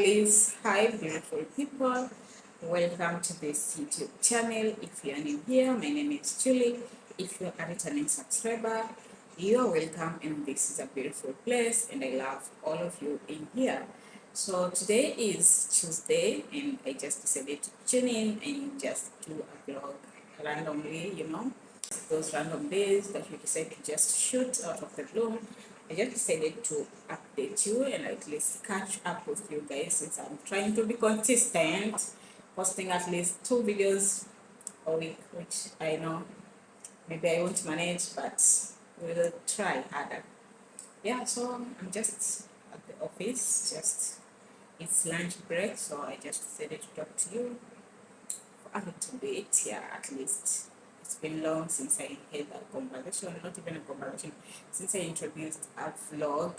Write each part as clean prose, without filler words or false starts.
lovelies. Hi, beautiful people. Welcome to this YouTube channel. If you are new here, my name is Julie. If you are a returning subscriber, you are welcome, and this is a beautiful place, and I love all of you in here. So today is Tuesday, and I just decided to tune in and just do a vlog randomly, those random days that you decide to just shoot out of the blue. I just decided to update you and at least catch up with you guys, since I'm trying to be consistent, posting at least 2 videos a week, which I know maybe I won't manage, but we'll try harder. Yeah, so I'm just at the office, just it's lunch break, so I just decided to talk to you for a little bit. Yeah, at least it's been long since I had a conversation, not even a conversation, since I introduced a vlog.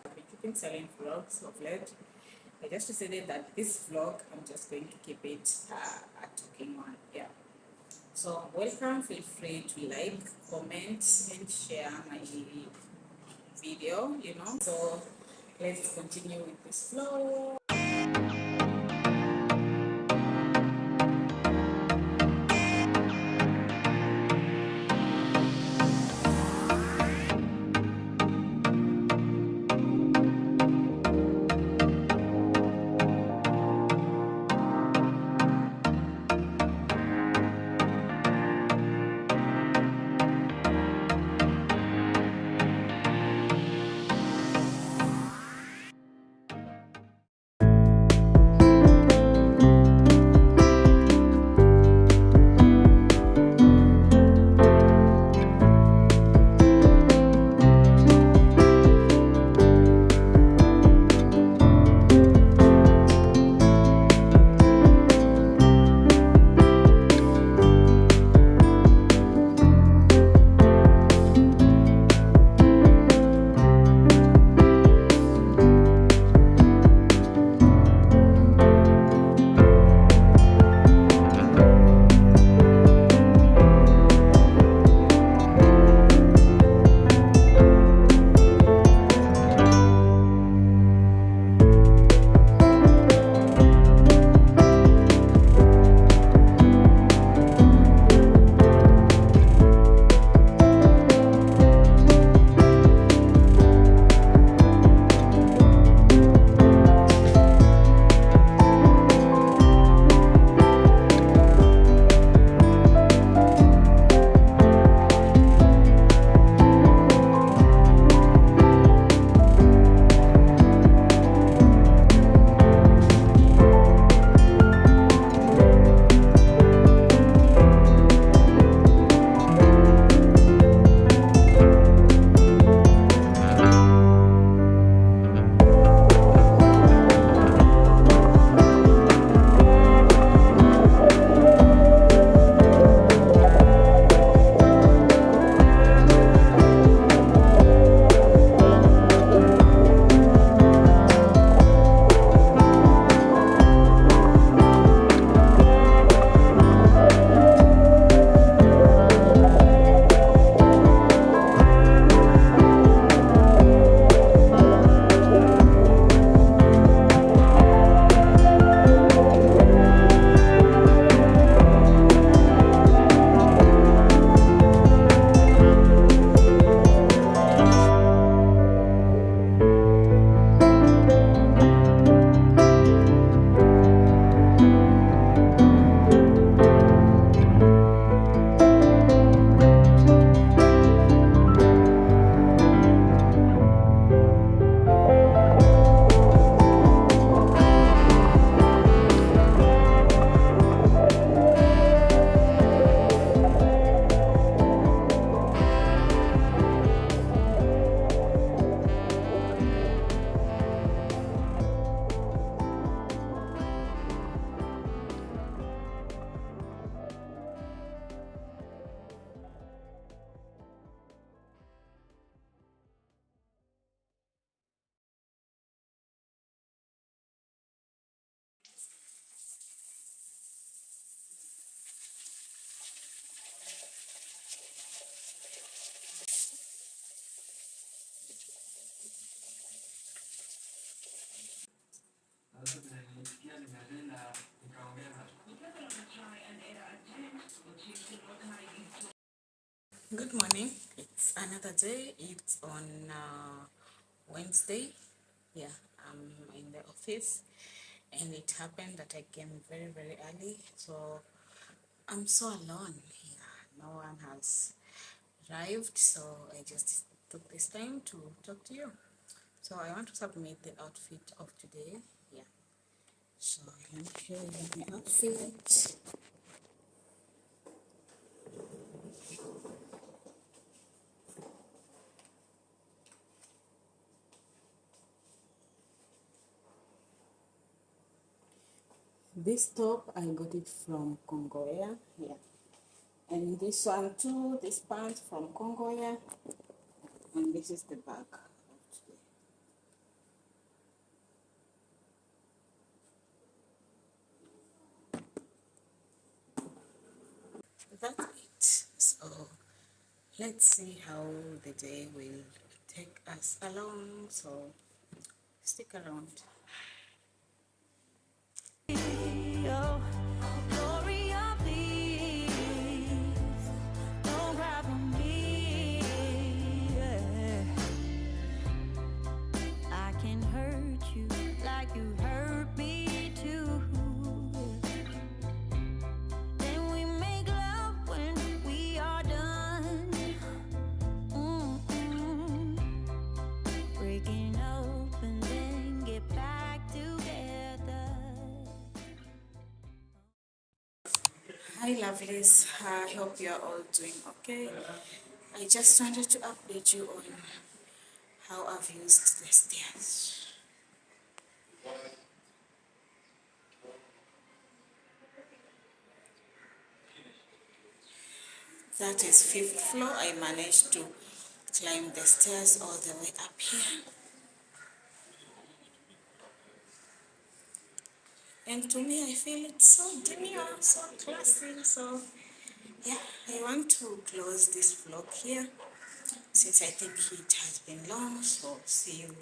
I've been keeping silent vlogs of late. I just decided that this vlog, I'm just going to keep it a talking one. Yeah. So welcome, feel free to like, comment, and share my video. So let's continue with this vlog. Good morning. It's another day. It's on Wednesday. Yeah, I'm in the office, and it happened that I came very, very early. So I'm so alone. Yeah, no one has arrived. So I just took this time to talk to you. So I want to submit the outfit of today. Yeah. So let me show you my outfit. This top I got it from Congoya. Yeah. And this one too, this pant from Congoya. And this is the bag of today. That's it. So let's see how the day will take us along. So stick around. Hi lovelies, I hope you are all doing okay. I just wanted to update you on how I've used the stairs. That is 5th floor. I managed to climb the stairs all the way up here. And to me, I feel it's so demure, so classy. So yeah, I want to close this vlog here since I think it has been long. So see you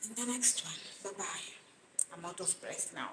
in the next one. Bye bye. I'm out of breath now.